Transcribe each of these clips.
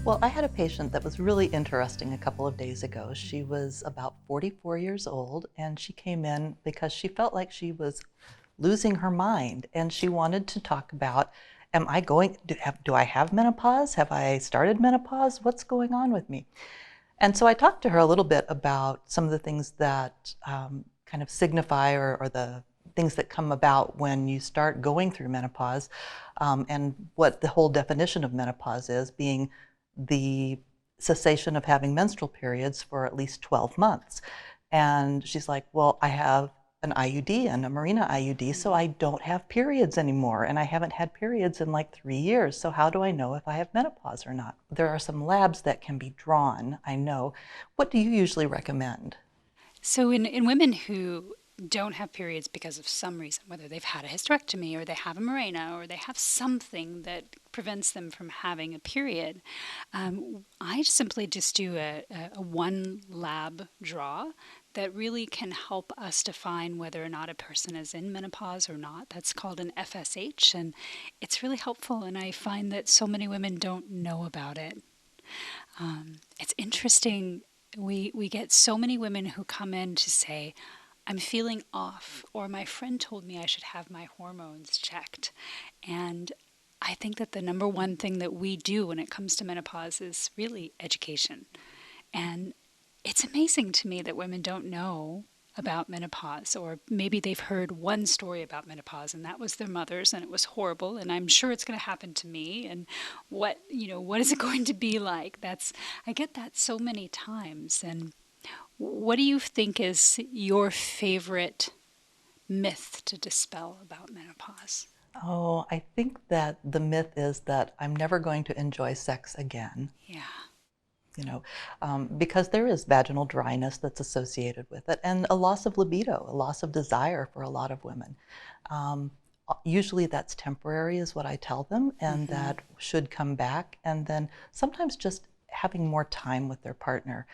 Well, I had a patient that was really interesting a couple of days ago. She was about 44 years old, and she came in because she felt like she was losing her mind, and she wanted to talk about, am I going, do I have menopause? Have I started menopause? What's going on with me? And so I talked to her a little bit about some of the things that kind of signify or the things that come about when you start going through menopause, and what the whole definition of menopause is, being the cessation of having menstrual periods for at least 12 months. And she's like, well, I have an IUD and a Mirena IUD, so I don't have periods anymore. And I haven't had periods in like 3 years. So how do I know if I have menopause or not? There are some labs that can be drawn, I know. What do you usually recommend? So, in women who don't have periods because of some reason, whether they've had a hysterectomy or they have a Mirena or they have something that prevents them from having a period, I simply just do a one lab draw that really can help us define whether or not a person is in menopause or not. That's called an FSH, and it's really helpful. And I find that so many women don't know about it. It's interesting. We get so many women who come in to say, I'm feeling off, or my friend told me I should have my hormones checked. And I think that the number one thing that we do when it comes to menopause is really education. And it's amazing to me that women don't know about menopause, or maybe they've heard one story about menopause and that was their mother's and it was horrible and I'm sure it's going to happen to me, and what is it going to be like? That's I get that so many times. And what do you think is your favorite myth to dispel about menopause? Oh, I think that the myth is that I'm never going to enjoy sex again. Yeah. you know, because there is vaginal dryness that's associated with it, and a loss of libido, a loss of desire for a lot of women. Um, Usually that's temporary, is what I tell them, and Mm-hmm. that should come back. And then sometimes just having more time with their partner,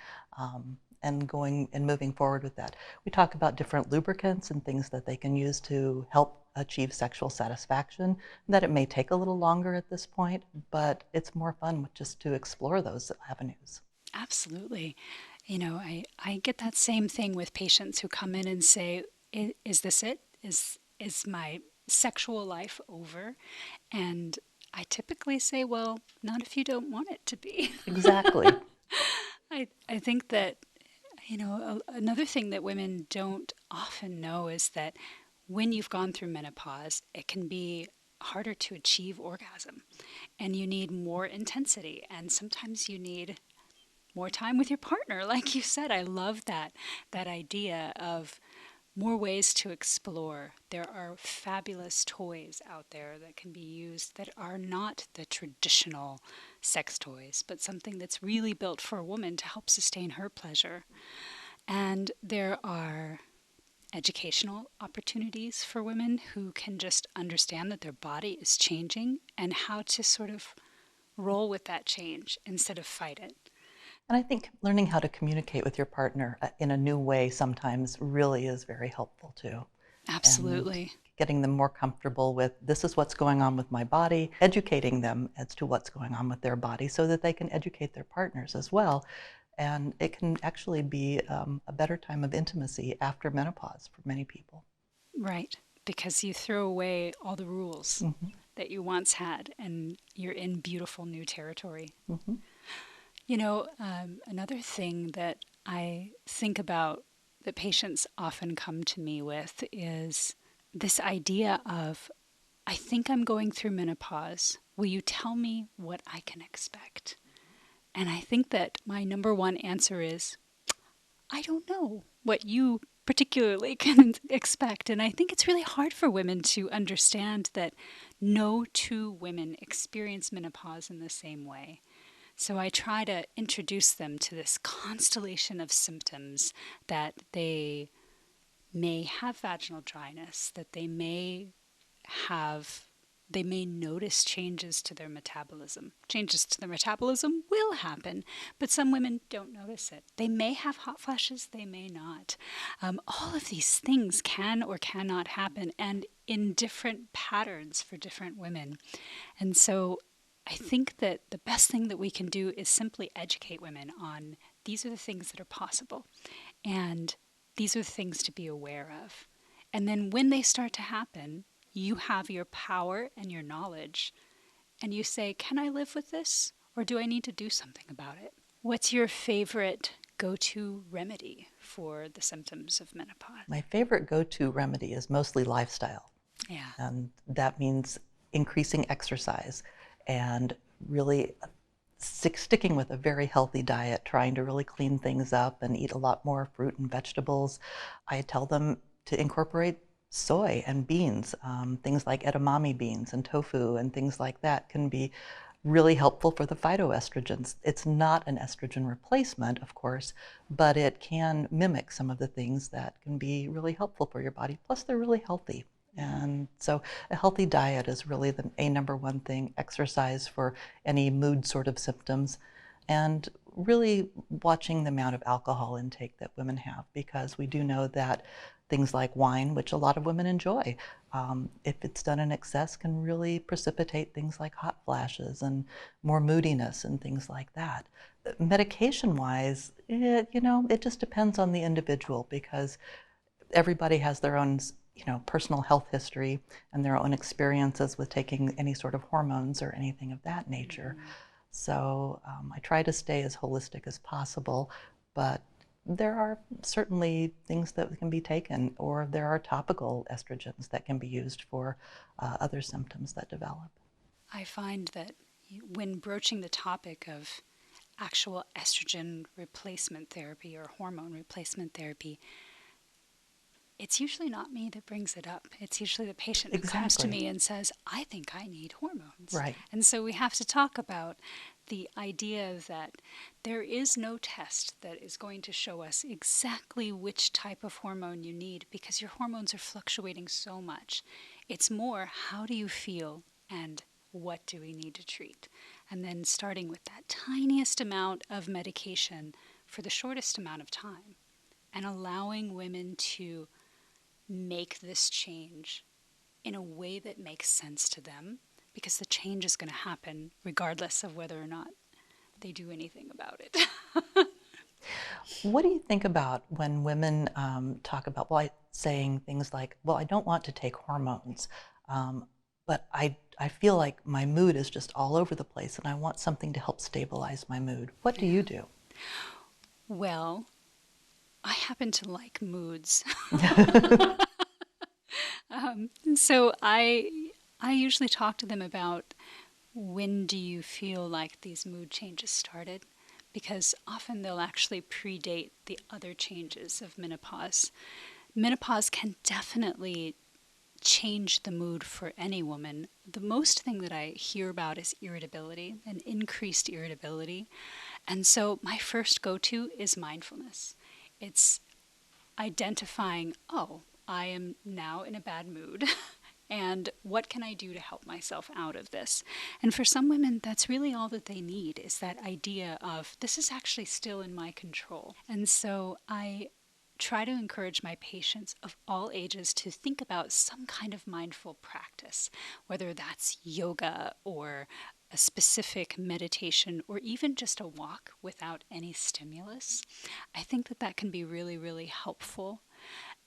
and going and moving forward with that. We talk about different lubricants and things that they can use to help achieve sexual satisfaction, that it may take a little longer at this point, but it's more fun just to explore those avenues. Absolutely. I get that same thing with patients who come in and say, Is this it? Is my sexual life over?" And I typically say, well, not if you don't want it to be. Exactly. I think that, another thing that women don't often know is that when you've gone through menopause, it can be harder to achieve orgasm and you need more intensity. And sometimes you need more time with your partner. Like you said, I love that idea of more ways to explore. There are fabulous toys out there that can be used that are not the traditional sex toys, but something that's really built for a woman to help sustain her pleasure. And there are educational opportunities for women who can just understand that their body is changing and how to sort of roll with that change instead of fight it. And I think learning how to communicate with your partner in a new way sometimes really is very helpful too. And Absolutely. getting them more comfortable with, this is what's going on with my body, educating them as to what's going on with their body so that they can educate their partners as well. And it can actually be a better time of intimacy after menopause for many people. Right. Because you throw away all the rules Hmm. that you once had and you're in beautiful new territory. Hmm. Another thing that I think about that patients often come to me with is this idea of, I think I'm going through menopause. Will you tell me what I can expect? And I think that my number one answer is, I don't know what you particularly can expect. And I think it's really hard for women to understand that no two women experience menopause in the same way. So I try to introduce them to this constellation of symptoms that they may have vaginal dryness, that have they may notice changes to their metabolism. Changes to their metabolism will happen, but some women don't notice it. They may have hot flashes, they may not. All of these things can or cannot happen, and in different patterns for different women. And so I think that the best thing that we can do is simply educate women on these are the things that are possible and these are the things to be aware of. And then when they start to happen, you have your power and your knowledge, and you say, can I live with this or do I need to do something about it? What's your favorite go to remedy for the symptoms of menopause? My favorite go-to remedy is mostly lifestyle. Yeah. And that means increasing exercise and really sticking with a very healthy diet, trying to really clean things up and eat a lot more fruit and vegetables. I tell them to incorporate soy and beans. Things like edamame beans and tofu and things like that can be really helpful for the phytoestrogens. It's not an estrogen replacement, of course, but it can mimic some of the things that can be really helpful for your body. Plus, they're really healthy. And so a healthy diet is really the number one thing, exercise for any mood sort of symptoms, and really watching the amount of alcohol intake that women have, because we do know that things like wine, which a lot of women enjoy, if it's done in excess, can really precipitate things like hot flashes and more moodiness and things like that. Medication-wise, it just depends on the individual, because everybody has their own, personal health history and their own experiences with taking any sort of hormones or anything of that nature. So I try to stay as holistic as possible, but there are certainly things that can be taken, or there are topical estrogens that can be used for other symptoms that develop. I find that when broaching the topic of actual estrogen replacement therapy or hormone replacement therapy, it's usually not me that brings it up. It's usually the patient who comes to Exactly. me and says, I think I need hormones. Right. And so we have to talk about the idea that there is no test that is going to show us exactly which type of hormone you need, because your hormones are fluctuating so much. It's more, how do you feel and what do we need to treat? And then starting with that tiniest amount of medication for the shortest amount of time, and allowing women to make this change in a way that makes sense to them, because the change is going to happen regardless of whether or not they do anything about it. What do you think about when women talk about, well, saying things like, well, I don't want to take hormones, but I feel like my mood is just all over the place and I want something to help stabilize my mood. What do you Yeah. do? Well, I happen to like moods. So I usually talk to them about, when do you feel like these mood changes started? Because often they'll actually predate the other changes of menopause. Menopause can definitely change the mood for any woman. The most thing that I hear about is irritability and increased irritability. And so my first go to is mindfulness. It's identifying, oh, I am now in a bad mood. And what can I do to help myself out of this? And for some women, that's really all that they need, is that idea of, this is actually still in my control. And so I try to encourage my patients of all ages to think about some kind of mindful practice, whether that's yoga or a specific meditation or even just a walk without any stimulus. I think that that can be really, really helpful.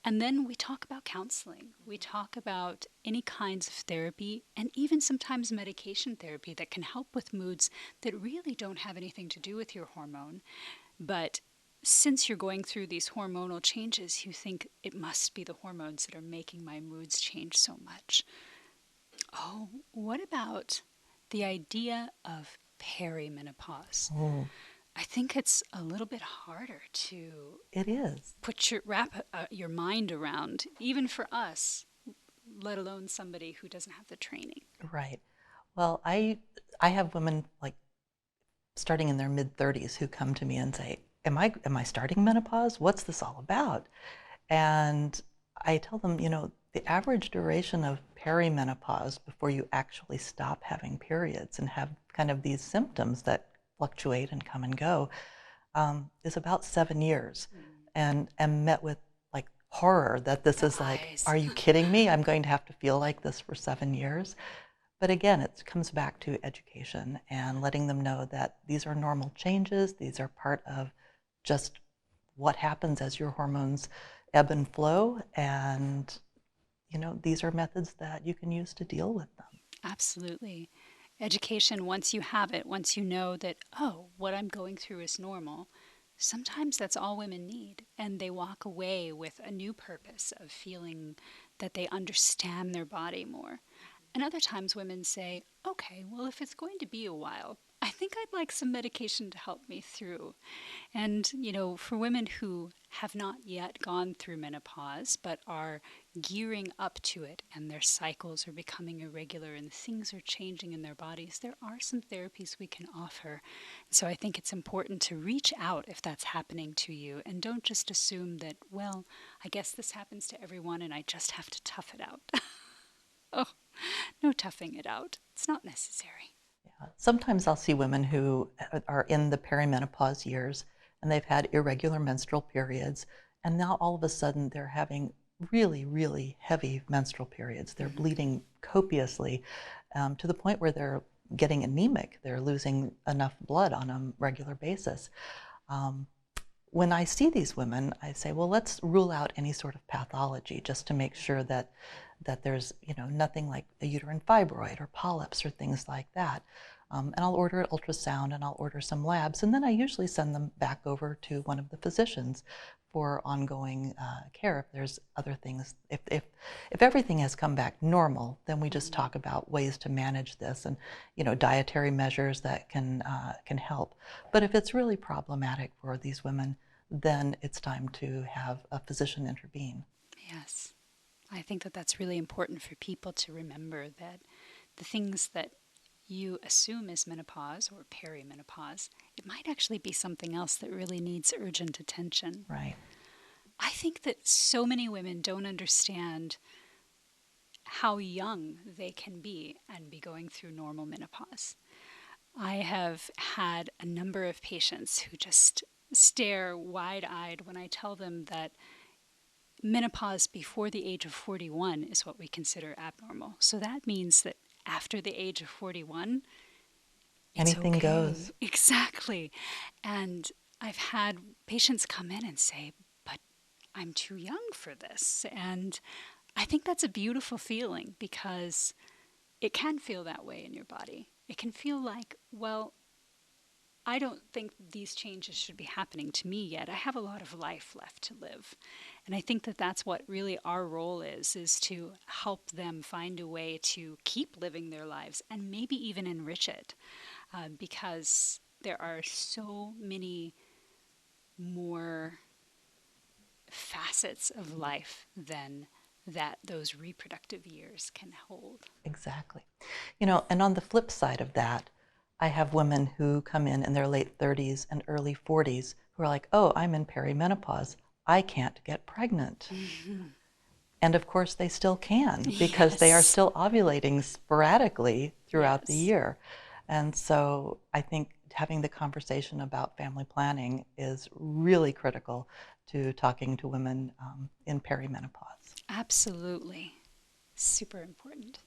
And then we talk about counseling. We talk about any kinds of therapy and even sometimes medication therapy that can help with moods that really don't have anything to do with your hormone. But since you're going through these hormonal changes, you think it must be the hormones that are making my moods change so much. Oh, what about the idea of perimenopause? Oh, I think it's a little bit harder to it is. wrap your mind around, even for us, let alone somebody who doesn't have the training. Right. Well, I have women like starting in their mid 30s who come to me and say, am I starting menopause? What's this all about? And I tell them, the average duration of perimenopause before you actually stop having periods and have kind of these symptoms that fluctuate and come and go, is about 7 years. And am met with like horror that this is like, Eyes. are you kidding me? I'm going to have to feel like this for 7 years. But again, it comes back to education and letting them know that these are normal changes. These are part of just what happens as your hormones ebb and flow. And, these are methods that you can use to deal with them. Absolutely. Education, once you have it, once you know that, oh, what I'm going through is normal, sometimes that's all women need. And they walk away with a new purpose of feeling that they understand their body more. And other times women say, okay, well, if it's going to be a while, I think I'd like some medication to help me through. And, for women who have not yet gone through menopause but are gearing up to it and their cycles are becoming irregular and things are changing in their bodies, there are some therapies we can offer. So I think it's important to reach out if that's happening to you and don't just assume that, well, I guess this happens to everyone and I just have to tough it out. Oh, no toughing it out. It's not necessary. Sometimes I'll see women who are in the perimenopause years and they've had irregular menstrual periods, and now all of a sudden they're having really, really heavy menstrual periods. They're bleeding copiously to the point where they're getting anemic. They're losing enough blood on a regular basis. Um, when I see these women, I say, well, let's rule out any sort of pathology just to make sure that there's nothing like a uterine fibroid or polyps or things like that. And I'll order an ultrasound and I'll order some labs, and then I usually send them back over to one of the physicians for ongoing care. If there's other things, if everything has come back normal, then we just talk about ways to manage this and dietary measures that can help. But if it's really problematic for these women, then it's time to have a physician intervene. Yes. I think that that's really important for people to remember that the things that you assume is menopause or perimenopause, it might actually be something else that really needs urgent attention. Right. I think that so many women don't understand how young they can be and be going through normal menopause. I have had a number of patients who just stare wide eyed when I tell them that menopause before the age of 41 is what we consider abnormal. So that means that after the age of 41, it's Anything okay. goes. Exactly. And I've had patients come in and say, but I'm too young for this. And I think that's a beautiful feeling because it can feel that way in your body. It can feel like, well, I don't think these changes should be happening to me yet. I have a lot of life left to live. And I think that that's what really our role is to help them find a way to keep living their lives and maybe even enrich it because there are so many more facets of life than that those reproductive years can hold. Exactly. And on the flip side of that, I have women who come in their late 30s and early 40s who are like, oh, I'm in perimenopause. I can't get pregnant. And of course, they still can because they are Yes. still ovulating sporadically throughout the Yes. year. And so I think having the conversation about family planning is really critical to talking to women in perimenopause. Absolutely. Super important.